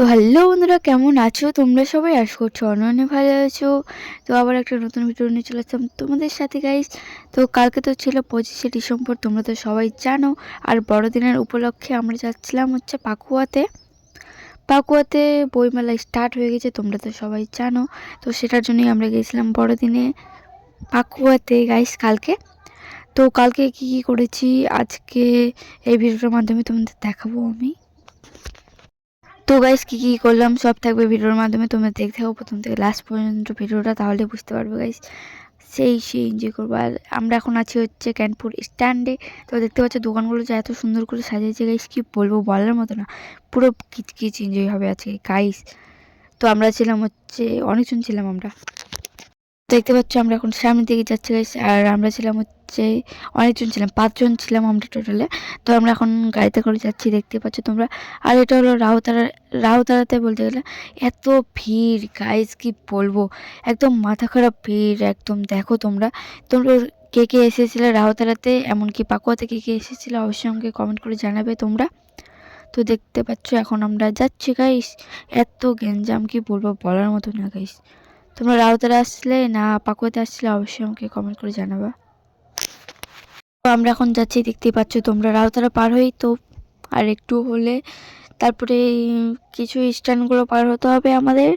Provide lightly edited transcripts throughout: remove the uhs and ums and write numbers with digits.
তো হ্যালো বন্ধুরা, কেমন আছো তোমরা সবাই? আশা করছো অনেক ভালো আছো। তো আবার একটা নতুন ভিডিও নিয়ে চলে আসলাম তোমাদের সাথে গাইস। তো কালকে তো ছিল 25শে ডিসেম্বর, তোমরা তো সবাই জানো। আর বড়দিনের উপলক্ষে আমরা যাচ্ছিলাম হচ্ছে পাকুয়াতে বইমেলা স্টার্ট হয়ে গেছে, তোমরা তো সবাই জানো। তো সেটার জন্যই আমরা গেছিলাম বড়দিনে পাকুয়াতে গাইস কালকে। তো কালকে কি কি করেছি আজকে এই ভিডিওর মাধ্যমে তোমাদের দেখাবো আমি। তো গাইস কি কি করলাম সব থাকবে ভিডিওর মাধ্যমে, তোমরা দেখতে থাকো প্রথম থেকে লাস্ট পর্যন্ত ভিডিওটা, তাহলে বুঝতে পারবে গাইস। সেই এনজয় করবো। আর আমরা এখন আছি হচ্ছে ক্যানপুর স্ট্যান্ডে। তো দেখতে পাচ্ছ দোকানগুলো যে এত সুন্দর করে সাজিয়েছে গাইস, কি বলবো, বলার মতো না। পুরো কিচকিচ এনজয় হবে আজকে গাইস। তো আমরা ছিলাম হচ্ছে অনেকজন ছিলাম আমরা। দেখতে পাচ্ছ আমরা এখন সামনের দিকে যাচ্ছি গাইস। আর আমরা ছিলাম হচ্ছে অনেকজন ছিলাম, 5 জন ছিলাম আমরা টোটালে। তো আমরা এখন গাড়িতে করে যাচ্ছি, দেখতে পাচ্ছ তোমরা। আর এটা হলো রাউতারাতে বলতে গেলে এত ভিড় গাইস, কি বলবো, একদম মাথা খারাপ ভিড় একদম। দেখো তোমরা তোমরা কে কে এসেছিলে রাউতারাতে, এমনকি পাকুয়াতে কে কে এসেছিলে অবশ্যই আমাকে কমেন্ট করে জানাবে তোমরা। তো দেখতে পাচ্ছ এখন আমরা যাচ্ছি গাইস। এত গ্যাঞ্জাম, কি বলবো, বলার মতো না গাইস। তোমরা রাউতারে আসলে না পাকুয়াতে আসলে অবশ্যই আমাকে কমেন্ট করে জানাবা। তো আমরা এখন যাচ্ছি, দেখতেই পাচ্ছ তোমরা, রাউতারা পার হই তো আর একটু হলে তারপরে কিছু স্ট্যান্ডগুলো পার হতে হবে আমাদের,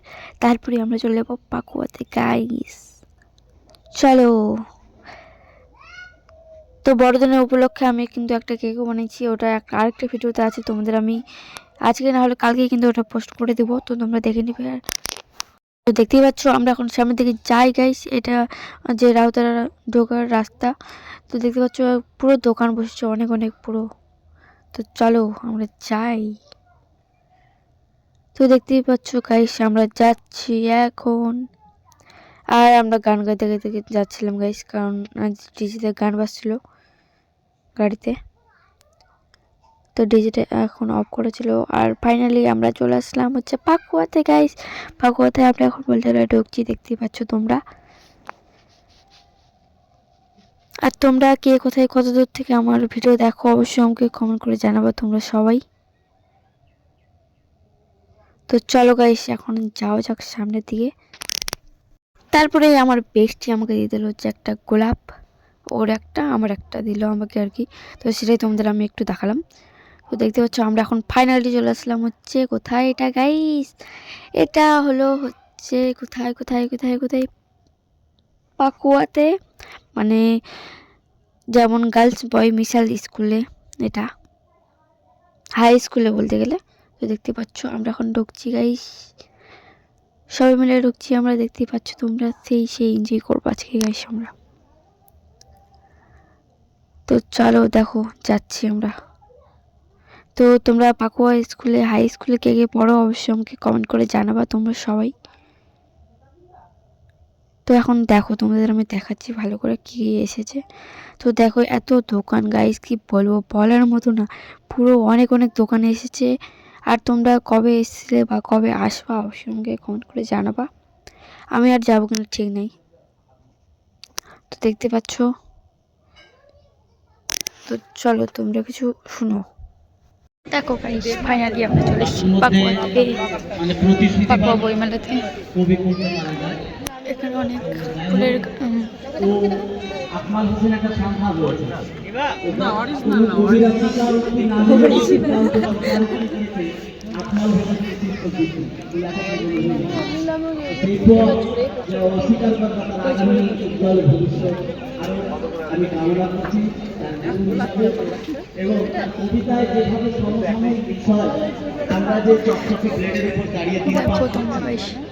তারপরে আমরা চলে যাবো পাকুয়াতে গাইস। চলো। তো বড়দিনের উপলক্ষে আমি কিন্তু একটা কেকও বানিয়েছি, ওটা আরেকটা ভিডিওতে আছে, তোমাদের আমি আজকে না হলে কালকে কিন্তু ওটা পোস্ট করে দেবো, তো তোমরা দেখে নিবে। আর তো দেখতেই পাচ্ছ আমরা এখন সামনের দিকে যাই গাইস, এটা যে রাউতারা ঢোকার রাস্তা। তো দেখতে পাচ্ছ পুরো দোকান বসেছে অনেক অনেক পুরো। তো চলো আমরা যাই। তো দেখতেই পাচ্ছ গাইস আমরা যাচ্ছি এখন। আর আমরা গান গাইতে গাইতে যাচ্ছিলাম গাইস, কারণ ডিজিতে গান বাজছিল গাড়িতে। তো ডিজিটা এখন অফ করেছিল। আর ফাইনালি আমরা চলে আসলাম হচ্ছে পাকুয়াতে গাইস। পাকুয়াতে আমরা এখন বলতে গেলে ঢুকছি, দেখতেই পাচ্ছ তোমরা। আর তোমরা কে কোথায় কত দূর থেকে আমার ভিডিও দেখো অবশ্যই আমাকে কমেন্ট করে জানাবো তোমরা সবাই। তো চলো গাইস এখন যাওয়া যাক সামনের দিকে। তারপরে আমার বেস্টি আমাকে দিয়ে দিল হচ্ছে একটা গোলাপ, ওর একটা আমার একটা দিল আমাকে আর কি। তো সেটাই তোমাদের আমি একটু দেখালাম। তো দেখতে পাচ্ছ আমরা এখন ফাইনালি চলে আসলাম হচ্ছে কোথায়, এটা গাইস এটা হলো হচ্ছে কোথায় কোথায় কোথায় কোথায় পাকুয়াতে, মানে যেমন গার্লস বয় মিশাল স্কুলে, এটা হাই স্কুলে বলতে গেলে। তো দেখতে পাচ্ছ আমরা এখন ঢুকছি গাইস, সবাই মিলে ঢুকছি আমরা, দেখতেই পাচ্ছ তোমরা। সেই এনজয় করবো আজকে গাইস আমরা। তো চলো দেখো যাচ্ছি আমরা। তো তোমরা পাকুয়া স্কুলে হাই স্কুলে কে কে পড়ো অবশ্যই আমাকে কমেন্ট করে জানাবা তোমরা সবাই। তো এখন দেখো তোমাদের আমি দেখাচ্ছি ভালো করে কি এসেছে। তো দেখো এত দোকান গাইস, কি বলবো, বলার মতো না। পুরো অনেক অনেক দোকানে এসেছে। আর তোমরা কবে এসেছিলে বা কবে আসবা অবশ্যই আমাকে কমেন্ট করে জানাবা, আমি আর যাবো কিনা ঠিক নেই। তো দেখতে পাচ্ছ। তো চলো তোমরা কিছু শুনো। দেখো গাইস ফাইনালি আমরা চলে এসেছি পাকুয়াতে, পাকুয়া বইমেলাতে। এখানে অনেক ফুলের আমি কামনা করছি এবং কবিতায় যেভাবে সমসাময়িক বিষয় আমরা যে চকচকে প্লেটের উপর দাঁড়িয়ে দিন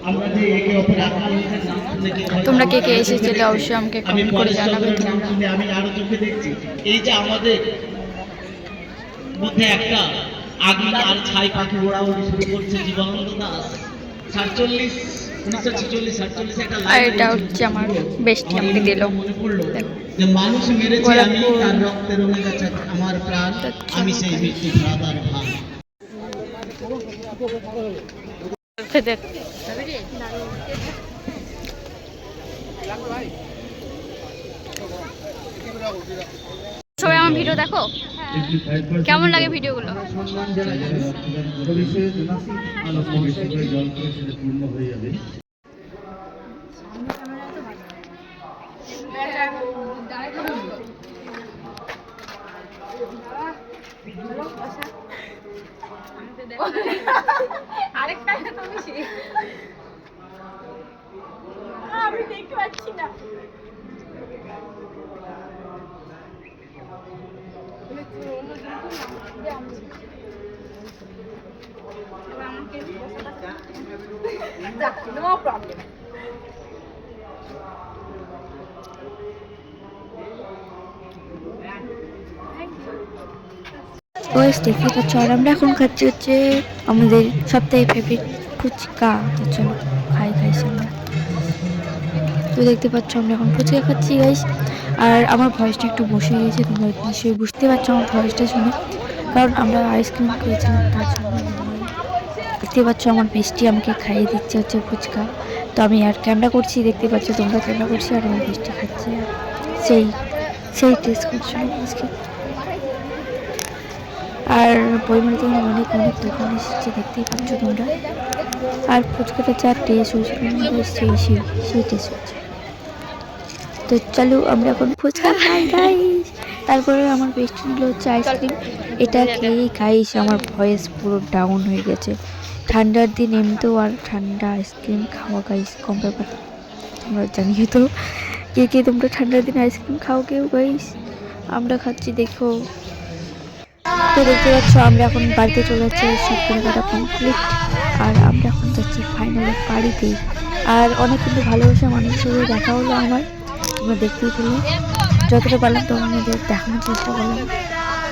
আমরা যে একে অপরের আকাঙ্ক্ষার নাম শুনে তোমরা কে কে এসেছিলে অবশ্যই আমাকে কমেন্ট করে জানাবে নাম তোমরা। শুনে আমি আরো চোখে দেখছি এই যে আমাদের মধ্যে একটা আগুন আর ছাই পাখি ওড়াউড়ি শুরু করছে জীবনানন্দ দাস 1946-47 একটা লাইন, এটা হচ্ছে আমার বেস্টি আমাকে দিল মনে পড়লো যে মানুষ মেরেছে আমি, তার রক্তে রঙে গেছে আমার প্রাণ, আমি সেই মৃত্যু ধারাদার ভান। সবাই আমার আমার ভিডিও দেখো? কেমন লাগে ভিডিওগুলো? সম্মান জানাই সবিশেষ আলো মহোৎসব করে জল করে সেটা পূর্ণ হয়ে যাবে। আরেকটা তো বেশি আমি দেখতে পাচ্ছি না। No problem. গাইস দেখতে পাচ্ছ, আর আমরা এখন খাচ্ছি হচ্ছে আমাদের সবথেকে ফেভারিট ফুচকা। তো চলো খাই আমরা। তো দেখতে পাচ্ছ আমরা এখন ফুচকা খাচ্ছি গাইস। আর আমার ভয়েসটা একটু বসে গিয়েছে, তোমরা নিশ্চয়ই বুঝতে পারছো আমার ভয়েসটা শুনে, কারণ আমরা আইসক্রিম খেয়েছিলাম তার জন্য। দেখতে পাচ্ছ আমার বেস্টি আমাকে খাইয়ে দিচ্ছে হচ্ছে ফুচকা। তো আমি আর ক্যামেরা করছি, দেখতে পাচ্ছ তোমরা ক্যামেরা করছি, আর আমার বেস্টি খাচ্ছে। সেই সেই টেস্ট করছিল আজকে। আর বইমেলাতে অনেক অনেক দোকান এসেছে, দেখতেই পাচ্ছ তোমরা। আর ফুচকাটা যা টেস্ট হয়েছিল সেই টেস্ট হচ্ছে। তো চলো আমরা এখন ফুচকা খাই গাইস। তারপরে আমার বেস্ট নিল হচ্ছে আইসক্রিম। এটা খেয়েই গাইস আমার ভয়েস পুরো ডাউন হয়ে গেছে। ঠান্ডার দিন এমনিতেও আর ঠান্ডা আইসক্রিম খাওয়া গাইস কম ব্যাপার। তোমরা জানিয়ে তো কে কে তোমরা ঠান্ডার দিন আইসক্রিম খাও কেউ গাইস? আমরা খাচ্ছি দেখো। তো দেখতে পাচ্ছ আমরা এখন বাড়িতে চলে যাচ্ছি, সব কেনাকাটা কমপ্লিট। আর আমরা এখন যাচ্ছি ফাইনালি বাড়িতে। আর অনেক কিন্তু ভালোবাসা মানুষের সাথে দেখা হলো আমার, তোমরা দেখতেই পেলে। যতটা পারলাম তোমাদের দেখানোর চেষ্টা করলাম।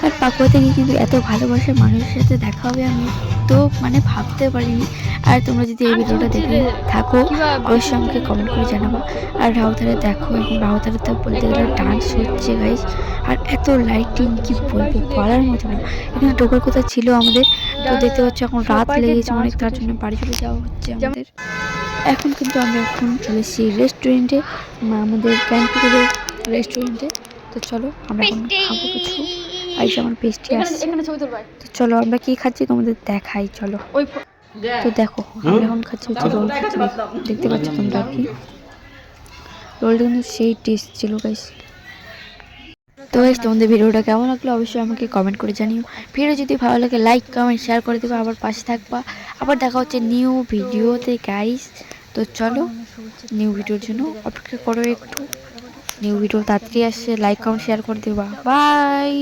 আর পাকুয়াতে গিয়ে কিন্তু এত ভালোবাসার মানুষের সাথে দেখা হবে আমি তো মানে ভাবতে পারিনি। আর তোমরা যদি এই ভিডিওটা দেখে থাকো অবশ্যই আমাকে কমেন্ট করে জানাবো। আর রাউতারে দেখো, এখন রাউতারে তো বলতে গেলে ডান্স হচ্ছে গাইস। আর এত লাইটিং কি বলবো, বলার মতো না। এখানে ঢোকার কথা ছিল আমাদের, তো দেখতে পাচ্ছ এখন রাত লেগেছে অনেক, তার জন্য বাড়ি চলে যাওয়া হচ্ছে আমাদের। এখন কিন্তু আমরা এখন চলে এসেছি রেস্টুরেন্টে, আমাদের ক্যান্টিনের রেস্টুরেন্টে। তো চলো আমরা এখন খাবো কিছু। আইসে আমার পেস্ট্রি আসছে, তো চলো আমরা কি খাচ্ছি তোমাদের দেখাই চলো। তো দেখো আমরা এখন খাচ্ছি হচ্ছে রোল খাচ্ছি, দেখতে পাচ্ছ তোমরা আর কি। রোলটা কিন্তু সেই টেস্ট ছিল গাইস। তো গাইস তোমাদের ভিডিওটা কেমন লাগলো অবশ্যই আমাকে কমেন্ট করে জানিও। ভিডিও যদি ভালো লাগে লাইক কমেন্ট শেয়ার করে দেবে, আবার পাশে থাকবা। আবার দেখা হচ্ছে নিউ ভিডিওতে গাইস। তো চলো নিউ ভিডিওর জন্য অপেক্ষা করো একটু, নিউ ভিডিও তাড়াতাড়ি আসছে, লাইক কমেন্ট শেয়ার করে দেবা। বাই।